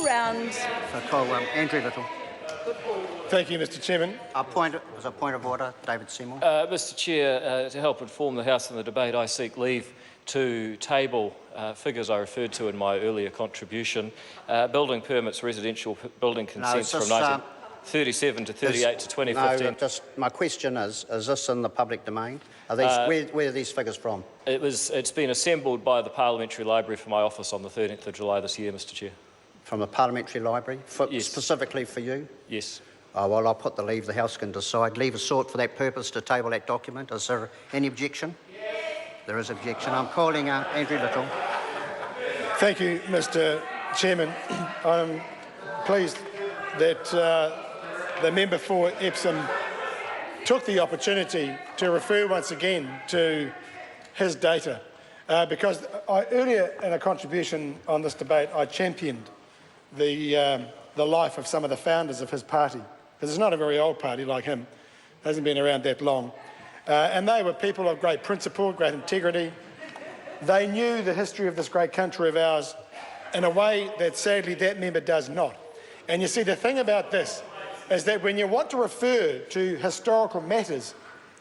round. So call Andrew Little. Thank you, Mr Chairman. As a point of order, David Seymour. Mr Chair, to help inform the House in the debate, I seek leave to table figures I referred to in my earlier contribution. Building permits, residential building consents from 1937 to 38 to 2015. No, my question is this in the public domain? Are these, where are these figures from? It's been assembled by the Parliamentary Library for my office on the 13th of July this year, Mr Chair. From the Parliamentary Library? Yes. Specifically for you? Yes. Oh, well, I'll put the leave the House can decide. Leave is sought for that purpose to table that document. Is there any objection? Yes. There is objection. I'm calling Andrew Little. Thank you, Mr Chairman. I'm pleased that the member for Epsom took the opportunity to refer once again to his data because earlier in a contribution on this debate I championed the life of some of the founders of his party, because it's not a very old party like him, hasn't been around that long, and they were people of great principle, great integrity. They knew the history of this great country of ours in a way that sadly that member does not. And you see, the thing about this is that when you want to refer to historical matters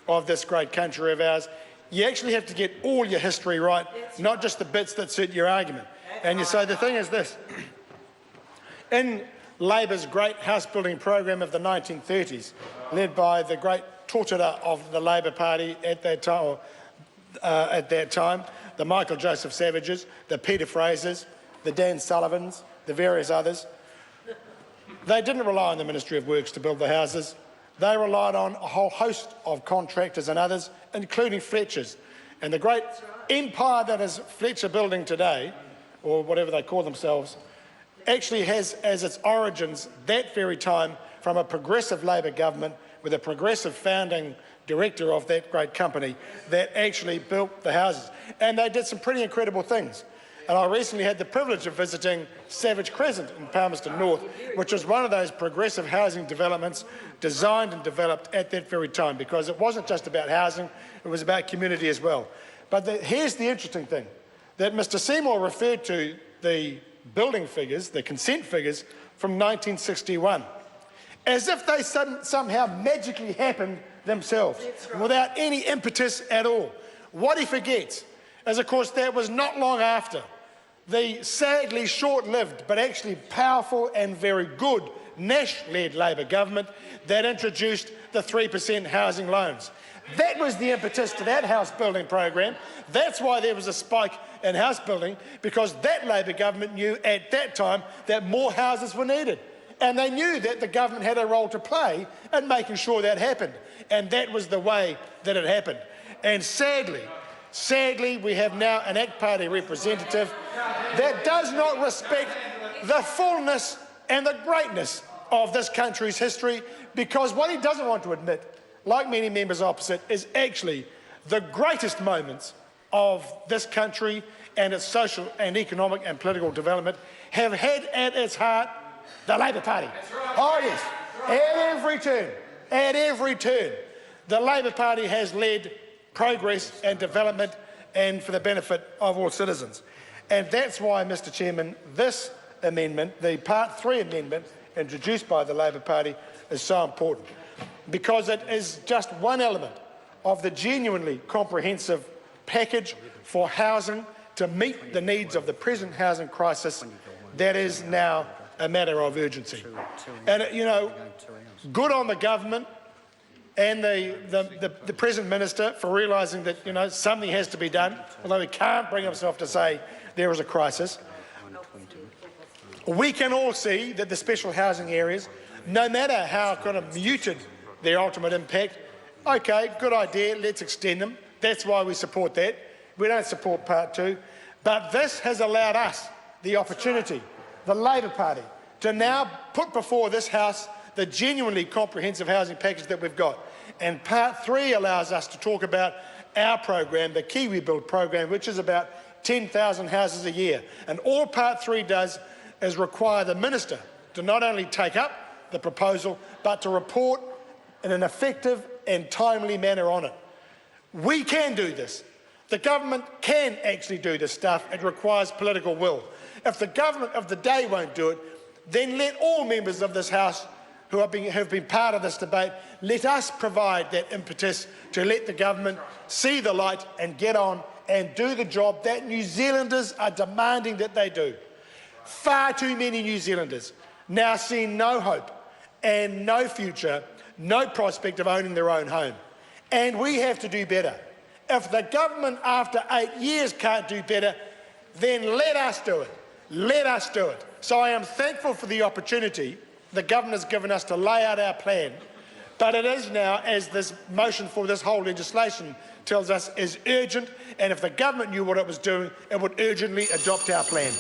of this great country of ours, you actually have to get all your history right, not just the bits that suit your argument. And you say the thing is this: in Labor's great house-building program of the 1930s, led by the great torturer of the Labor Party at that time, the Michael Joseph Savages, the Peter Frasers, the Dan Sullivans, the various others, they didn't rely on the Ministry of Works to build the houses. They relied on a whole host of contractors and others, including Fletchers. And the great empire that is Fletcher building today, or whatever they call themselves, actually has as its origins that very time from a progressive Labor government with a progressive founding director of that great company that actually built the houses. And they did some pretty incredible things. And I recently had the privilege of visiting Savage Crescent in Palmerston North, which was one of those progressive housing developments designed and developed at that very time, because it wasn't just about housing, it was about community as well. But here's the interesting thing, that Mr Seymour referred to the building figures, the consent figures, from 1961, as if they somehow magically happened themselves, without any impetus at all. What he forgets is, of course, that was not long after the sadly short-lived but actually powerful and very good Nash-led Labor government that introduced the 3% housing loans. That was the impetus to that house building program. That's why there was a spike in house building, because that Labor government knew at that time that more houses were needed. And they knew that the government had a role to play in making sure that happened. And that was the way that it happened. And sadly, we have now an ACT Party representative that does not respect the fullness and the greatness of this country's history, because what he doesn't want to admit, like many members opposite, is actually the greatest moments of this country and its social and economic and political development have had at its heart the Labor Party. Oh yes, at every turn, the Labor Party has led progress and development, and for the benefit of all citizens. And that's why, Mr Chairman, this amendment, the Part 3 amendment introduced by the Labor Party, is so important, because it is just one element of the genuinely comprehensive package for housing to meet the needs of the present housing crisis that is now a matter of urgency. And, you know, good on the government and the present minister for realising that, you know, something has to be done, although he can't bring himself to say there is a crisis. We can all see that the special housing areas, no matter how kind of muted their ultimate impact, okay, good idea, let's extend them. That's why we support that. We don't support Part 2. But this has allowed us the opportunity, the Labor Party, to now put before this House the genuinely comprehensive housing package that we've got. And Part 3 allows us to talk about our program, the Kiwi Build program, which is about 10,000 houses a year. And all Part 3 does is require the minister to not only take up the proposal, but to report in an effective and timely manner on it. We can do this. The government can actually do this stuff. It requires political will. If the government of the day won't do it, then let all members of this House who have been part of this debate, let us provide that impetus to let the government see the light and get on and do the job that New Zealanders are demanding that they do. Far too many New Zealanders now see no hope and no future, no prospect of owning their own home. And we have to do better. If the government after 8 years can't do better, then let us do it. Let us do it. So I am thankful for the opportunity the government has given us to lay out our plan, but it is now, as this motion for this whole legislation tells us, is urgent, and if the government knew what it was doing, it would urgently adopt our plan.